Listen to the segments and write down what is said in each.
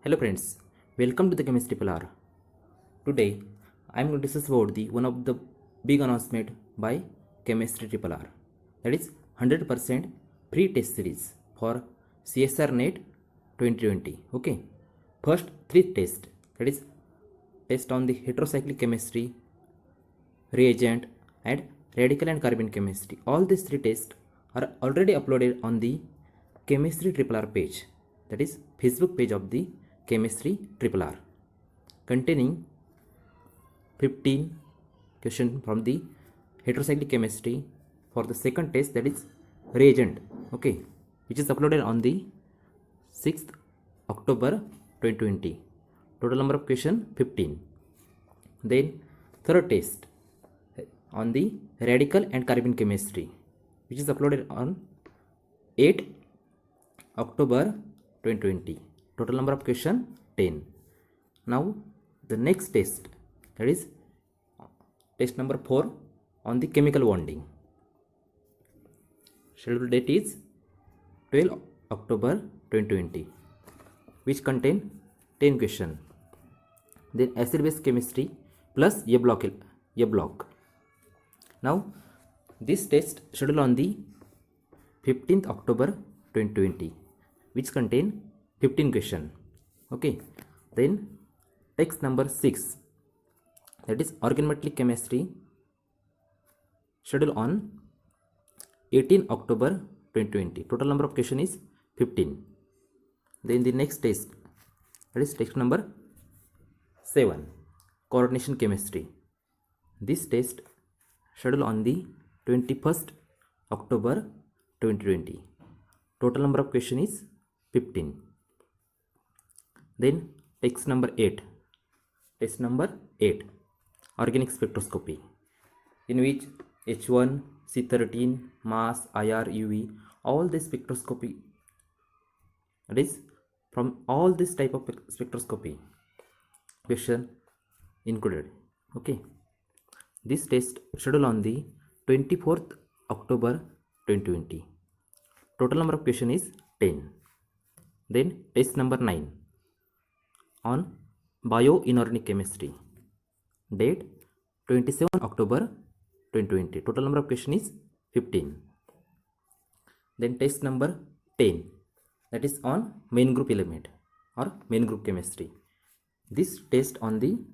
Hello friends, welcome to the Chemistry RRR. Today I am going to discuss about the one of the big announcement by Chemistry RRR, that is 100% free test series for CSIR-NET 2020. Okay, first three tests, that is test on the heterocyclic chemistry, reagent and radical and carbon chemistry. All these three tests are already uploaded on the Chemistry RRR page, that is Facebook page of the Chemistry RRR, containing 15 questions from the heterocyclic chemistry for the second test, that is reagent, okay, which is uploaded on the 6th October 2020. Total number of question 15. Then third test on the radical and carbon chemistry, which is uploaded on 8th October 2020. Total number of question 10. Now the next test, that is test number 4 on the chemical bonding. Scheduled date is 12 October 2020, which contain 10 question. Then acid base chemistry plus A block. Now this test scheduled on the 15th October 2020, which contain 15 question. Okay, then text number 6, that is organometallic chemistry, scheduled on 18 October 2020. Total number of question is 15. Then the next test, that is text number 7, coordination chemistry. This test scheduled on the 21st October 2020. Total number of question is 15. Then text number 8, organic spectroscopy, in which H1, C13, mass, IR, UV, all this spectroscopy, that is from all this type of spectroscopy question included. Okay, this test scheduled on the 24th October 2020. Total number of question is 10. Then test number 9 on bioinorganic chemistry, date 27 October 2020. Total number of question is 15. Then test number 10, that is on main group element or main group chemistry. This test on the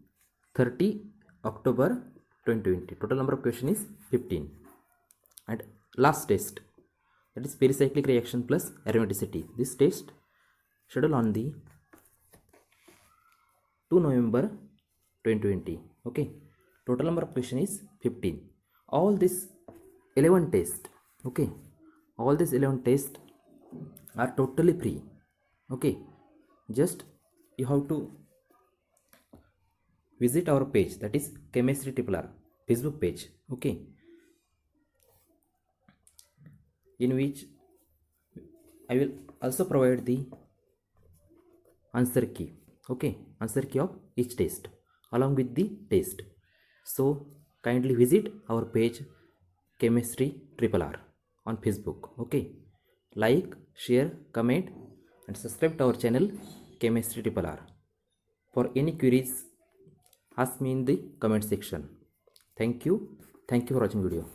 30 October 2020. Total number of question is 15. And last test, that is pericyclic reaction plus aromaticity. This test scheduled on the 2 November 2020. Okay, total number of question is 15. All this 11 tests, okay, all these 11 tests are totally free. Okay, just you have to visit our page, that is Chemistry RRR Facebook page, okay, in which I will also provide the answer key, okay, answer key of each test along with the test. So kindly visit our page Chemistry RRR on Facebook. Okay, like, share, comment and subscribe to our channel Chemistry RRR. For any queries, ask me in the comment section. Thank you for watching video.